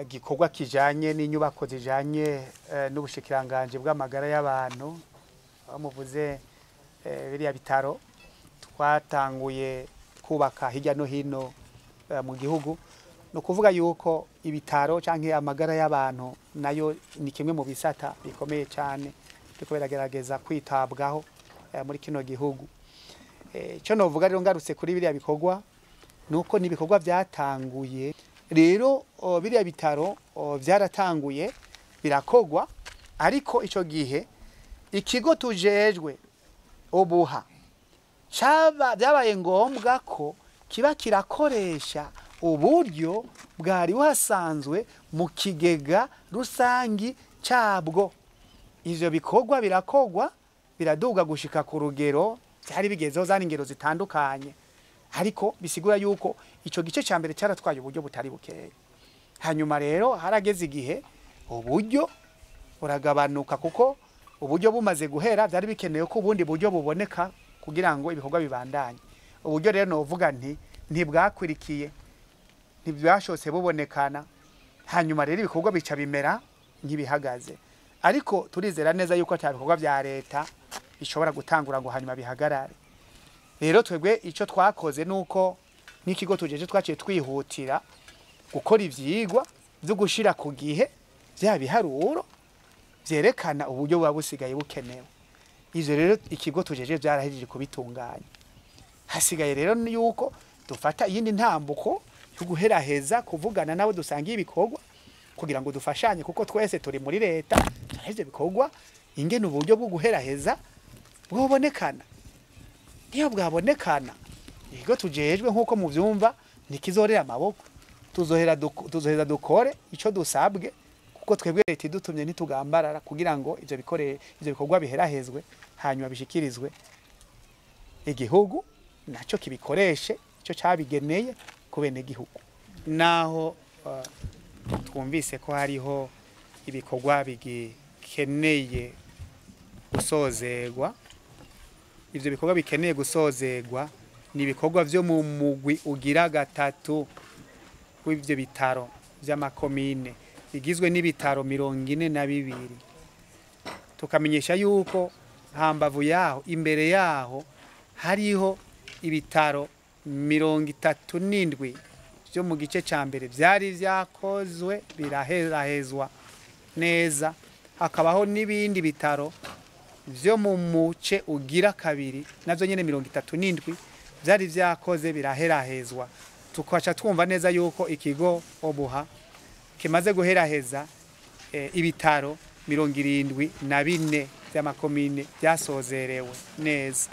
gikorwa kijanye n'inyubako zijanye n'ubushikiranganje bw'amagara y'abantu bamuvuze biriya bitaro twatanguye kubaka hirya no hino mu gihugu no kuvuga yuko ibitaro canke amagara y'abantu nayo ni kimwe mu bisata bikomeye cyane biko biragerageza kwitabwaho muri kino gihugu. Cyo novuga rero ngarutse kuri biriya bikorwa nuko ni bikorwa byatanguye rero biriya bitaro byaratanguye birakogwa, ariko ico gihe ikigo tujejwe obuha byabaye ngombwa ko kiba kirakoresha uburyo bwari buhasanzwe mu kigega rusangi cabwo. Ivyo bikorwa birakogwa biraduga gushika ku rugero byari bigezeho zani ingero zitandukanye, ariko bisigura yuko ico gice ca mbere cyaratwaye uburyo butari bukeye. Hanyuma rero harageze igihe uburyo buragabanuka, kuko uburyo bumaze guhera byari bikenewe ko ubundi buryo buboneka kugira ngo ibikorwa bibandanye. Uburyo rero novuga ntibwakwirikiye, ntibyashose bubonekana. Hanyuma rero ibikorwa bica bimera nk'ibihagaze, ariko turizera neza yuko atabikorwa bya leta bishobora gutangura ngo hanyuma bihagarare. Rero twebwe ico twakoze nuko n'ikigo tujeje twaciye twihutira gukora ivyigwa byo gushira ku gihe bya biharuro byerekana uburyo buba busigaye bukenewe. Ivyo rero ikigo tujeje byarahirije kubitunganya. Hasigaye rero yuko dufata yindi ntambuko yo guheraheza kuvugana nabo dusangiye ibikorwa kugira ngo dufashanye, kuko twese turi muri leta turaheze bikorwa ingene uburyo bwo guheraheza bwobonekana. Niyo bwabonekana ikigo tujejwe nkuko muvyumva nikizorera amaboko, tuzoheza dukore ico dusabwe, kuko twebwe leta idutumye nitugambarara kugira ngo ivyo bikorwa biherahezwe hanyuma bishikirizwe igihugu naco kibikoreshe ico cabigeneye kubene gihugu. Naho twumvise ko hariho ibikorwa bigikeneye gusozegwa, ivyo bikorwa bikeneye gusozegwa ni ibikorwa vyo mu mugwi ugira gatatu w'ivyo bitaro vy'amakomine bigizwe n'ibitaro 42. Tukamenyesha yuko hambavu yaho imbere yaho hariho ibitaro 37 byo mu gice ca mbere vyari vyakozwe biraherahezwa neza. Hakabaho n'ibindi bitaro vyo mu muce ugira kabiri navyo nyene 37 vyari vyakoze biraherahezwa. Tukaca twumva neza yuko ikigo obuha kimaze guheraheza ibitaro 74 by'amakomine byasozerewe neza.